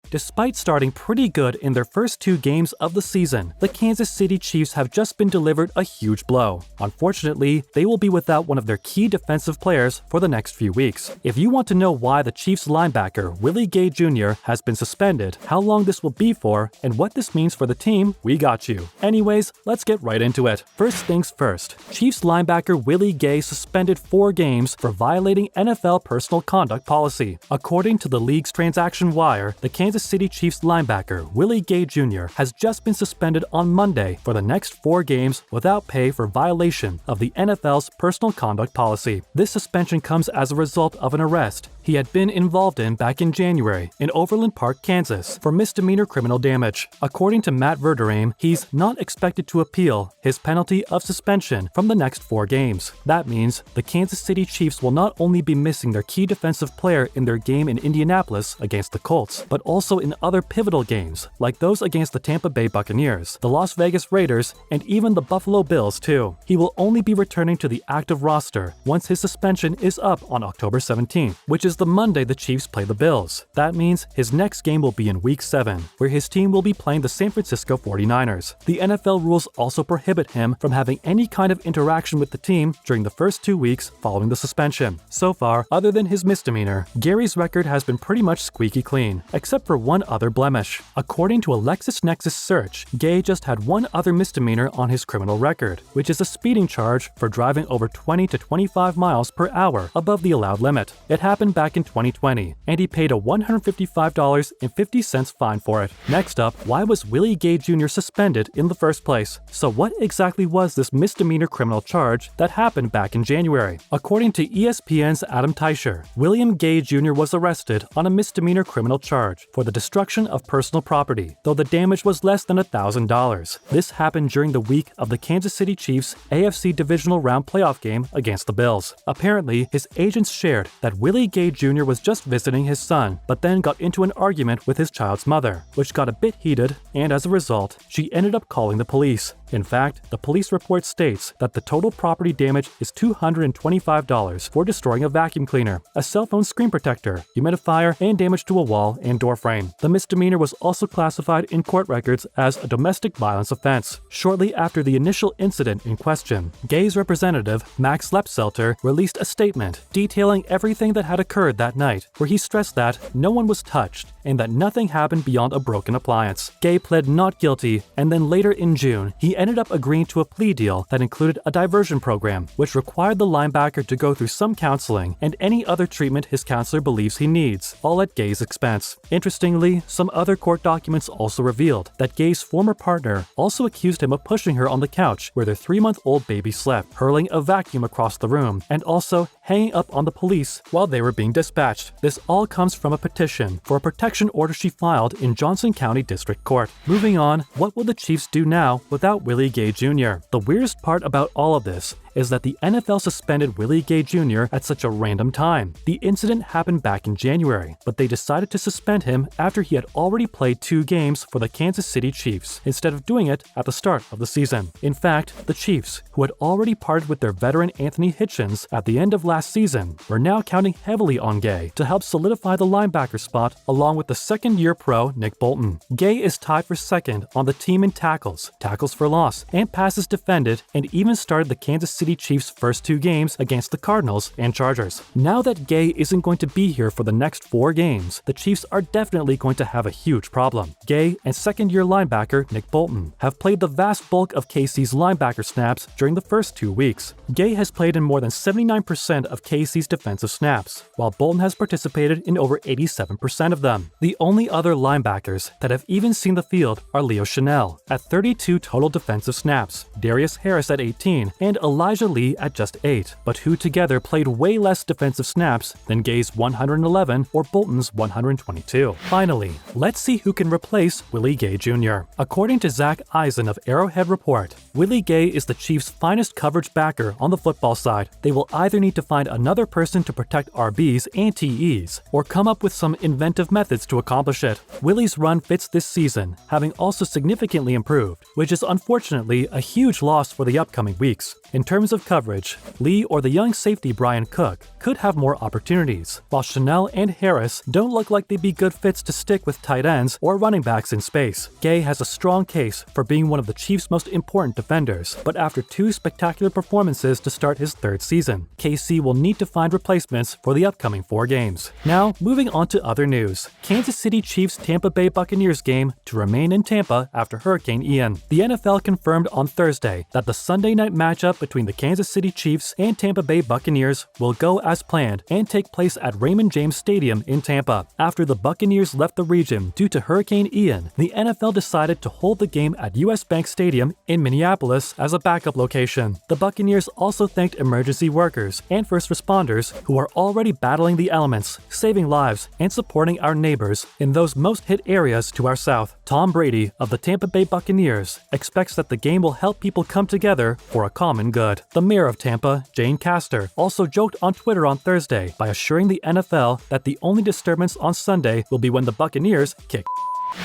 Despite starting pretty good in their first 2 games of the season, the Kansas City Chiefs have just been delivered a huge blow. Unfortunately, they will be without one of their key defensive players for the next few weeks. If you want to know why the Chiefs linebacker Willie Gay Jr. has been suspended, how long this will be for, and what this means for the team, we got you. Anyways, let's get right into it. First things first, Chiefs linebacker Willie Gay suspended 4 games for violating NFL personal conduct policy. According to the league's transaction wire, the Kansas City Chiefs linebacker Willie Gay Jr. has just been suspended on Monday for the next 4 games without pay for violation of the NFL's personal conduct policy. This suspension comes as a result of an arrest he had been involved in back in January in Overland Park, Kansas, for misdemeanor criminal damage. According to Matt Verderame, he's not expected to appeal his penalty of suspension from the next 4 games. That means the Kansas City Chiefs will not only be missing their key defensive player in their game in Indianapolis against the Colts, but also in other pivotal games, like those against the Tampa Bay Buccaneers, the Las Vegas Raiders, and even the Buffalo Bills too. He will only be returning to the active roster once his suspension is up on October 17th, which is the Monday the Chiefs play the Bills. That means his next game will be in Week 7, where his team will be playing the San Francisco 49ers. The NFL rules also prohibit him from having any kind of interaction with the team during the first 2 weeks following the suspension. So far, other than his misdemeanor, Gary's record has been pretty much squeaky clean, except for one other blemish. According to a LexisNexis search, Gay just had one other misdemeanor on his criminal record, which is a speeding charge for driving over 20 to 25 miles per hour above the allowed limit. It happened back in 2020, and he paid a $155.50 fine for it. Next up, why was Willie Gay Jr. suspended in the first place? So what exactly was this misdemeanor criminal charge that happened back in January? According to ESPN's Adam Teicher, William Gay Jr. was arrested on a misdemeanor criminal charge for the destruction of personal property, though the damage was less than $1,000. This happened during the week of the Kansas City Chiefs' AFC Divisional Round playoff game against the Bills. Apparently, his agents shared that Willie Gay Jr. was just visiting his son, but then got into an argument with his child's mother, which got a bit heated, and as a result, she ended up calling the police. In fact, the police report states that the total property damage is $225 for destroying a vacuum cleaner, a cell phone screen protector, humidifier, and damage to a wall and door frame. The misdemeanor was also classified in court records as a domestic violence offense. Shortly after the initial incident in question, Gay's representative, Max Lepselter, released a statement detailing everything that had occurred that night, where he stressed that no one was touched and that nothing happened beyond a broken appliance. Gay pled not guilty, and then later in June, he ended up agreeing to a plea deal that included a diversion program, which required the linebacker to go through some counseling and any other treatment his counselor believes he needs, all at Gay's expense. Interestingly, some other court documents also revealed that Gay's former partner also accused him of pushing her on the couch where their 3-month-old baby slept, hurling a vacuum across the room, and also hanging up on the police while they were being dispatched. This all comes from a petition for a protection order she filed in Johnson County District Court. Moving on, what will the Chiefs do now without Willie Gay Jr.? The weirdest part about all of this is that the NFL suspended Willie Gay Jr. at such a random time. The incident happened back in January, but they decided to suspend him after he had already played 2 games for the Kansas City Chiefs, instead of doing it at the start of the season. In fact, the Chiefs, who had already parted with their veteran Anthony Hitchens at the end of last season, were now counting heavily on Gay to help solidify the linebacker spot along with the second-year pro Nick Bolton. Gay is tied for second on the team in tackles for loss, and passes defended, and even started the Kansas City Chiefs' first 2 games against the Cardinals and Chargers. Now that Gay isn't going to be here for the next 4 games, the Chiefs are definitely going to have a huge problem. Gay and second-year linebacker Nick Bolton have played the vast bulk of KC's linebacker snaps during the first 2 weeks. Gay has played in more than 79% of KC's defensive snaps, while Bolton has participated in over 87% of them. The only other linebackers that have even seen the field are Leo Chanel at 32 total defensive snaps, Darius Harris at 18, and Elijah Lee at just 8, but who together played way less defensive snaps than Gay's 111 or Bolton's 122. Finally, let's see who can replace Willie Gay Jr. According to Zach Eisen of Arrowhead Report, Willie Gay is the Chiefs' finest coverage backer on the football side. They will either need to find another person to protect RBs and TEs, or come up with some inventive methods to accomplish it. Willie's run fits this season, having also significantly improved, which is unfortunately a huge loss for the upcoming weeks. In terms terms of coverage, Lee or the young safety Brian Cook could have more opportunities, while Chanel and Harris don't look like they'd be good fits to stick with tight ends or running backs in space. Gay has a strong case for being one of the Chiefs' most important defenders, but after 2 spectacular performances to start his 3rd season, KC will need to find replacements for the upcoming 4 games. Now, moving on to other news. Kansas City Chiefs Tampa Bay Buccaneers game to remain in Tampa after Hurricane Ian. The NFL confirmed on Thursday that the Sunday night matchup between the Kansas City Chiefs and Tampa Bay Buccaneers will go as planned and take place at Raymond James Stadium in Tampa. After the Buccaneers left the region due to Hurricane Ian, the NFL decided to hold the game at US Bank Stadium in Minneapolis as a backup location. The Buccaneers also thanked emergency workers and first responders who are already battling the elements, saving lives, and supporting our neighbors in those most hit areas to our south. Tom Brady of the Tampa Bay Buccaneers expects that the game will help people come together for a common good. The mayor of Tampa, Jane Castor, also joked on Twitter on Thursday by assuring the NFL that the only disturbance on Sunday will be when the Buccaneers kick.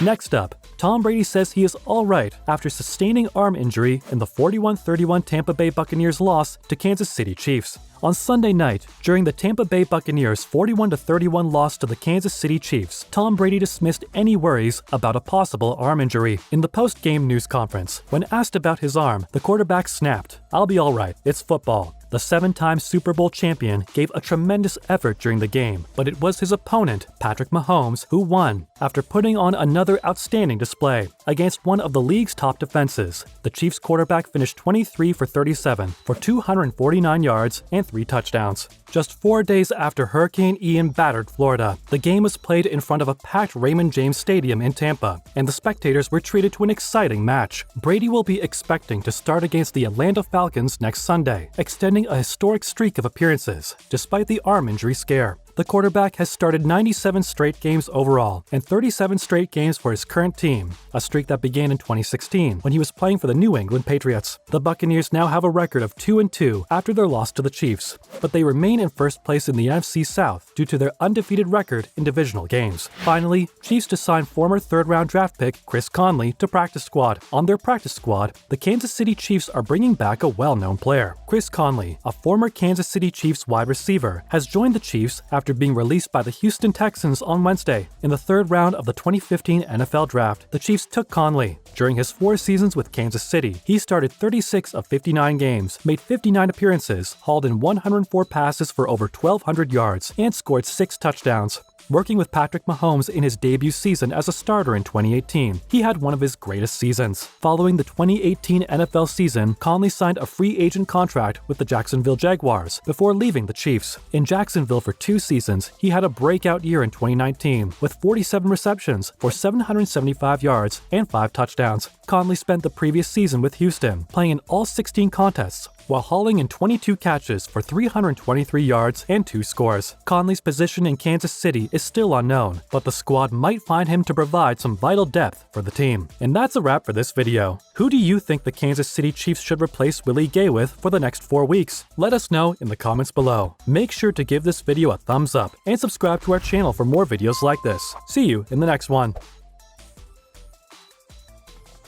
Next up, Tom Brady says he is alright after sustaining arm injury in the 41-31 Tampa Bay Buccaneers loss to Kansas City Chiefs. On Sunday night, during the Tampa Bay Buccaneers' 41-31 loss to the Kansas City Chiefs, Tom Brady dismissed any worries about a possible arm injury. In the post-game news conference, when asked about his arm, the quarterback snapped, "I'll be alright, it's football." The 7-time Super Bowl champion gave a tremendous effort during the game, but it was his opponent, Patrick Mahomes, who won after putting on another outstanding display against one of the league's top defenses. The Chiefs quarterback finished 23 for 37 for 249 yards and 3 touchdowns. Just 4 days after Hurricane Ian battered Florida, the game was played in front of a packed Raymond James Stadium in Tampa, and the spectators were treated to an exciting match. Brady will be expecting to start against the Atlanta Falcons next Sunday, extending a historic streak of appearances, despite the arm injury scare. The quarterback has started 97 straight games overall and 37 straight games for his current team, a streak that began in 2016 when he was playing for the New England Patriots. The Buccaneers now have a record of 2-2 after their loss to the Chiefs, but they remain in first place in the NFC South due to their undefeated record in divisional games. Finally, Chiefs to sign former 3rd-round draft pick Chris Conley to practice squad. On their practice squad, the Kansas City Chiefs are bringing back a well-known player. Chris Conley, a former Kansas City Chiefs wide receiver, has joined the Chiefs after being released by the Houston Texans on Wednesday. In the 3rd round of the 2015 NFL Draft, the Chiefs took Conley. During his 4 seasons with Kansas City, he started 36 of 59 games, made 59 appearances, hauled in 104 passes for over 1,200 yards, and scored 6 touchdowns. Working with Patrick Mahomes in his debut season as a starter in 2018, he had one of his greatest seasons. Following the 2018 NFL season, Conley signed a free agent contract with the Jacksonville Jaguars before leaving the Chiefs. In Jacksonville for 2 seasons, he had a breakout year in 2019 with 47 receptions for 775 yards and 5 touchdowns. Conley spent the previous season with Houston, playing in all 16 contests, while hauling in 22 catches for 323 yards and 2 scores. Conley's position in Kansas City is still unknown, but the squad might find him to provide some vital depth for the team. And that's a wrap for this video. Who do you think the Kansas City Chiefs should replace Willie Gay with for the next 4 weeks? Let us know in the comments below. Make sure to give this video a thumbs up and subscribe to our channel for more videos like this. See you in the next one.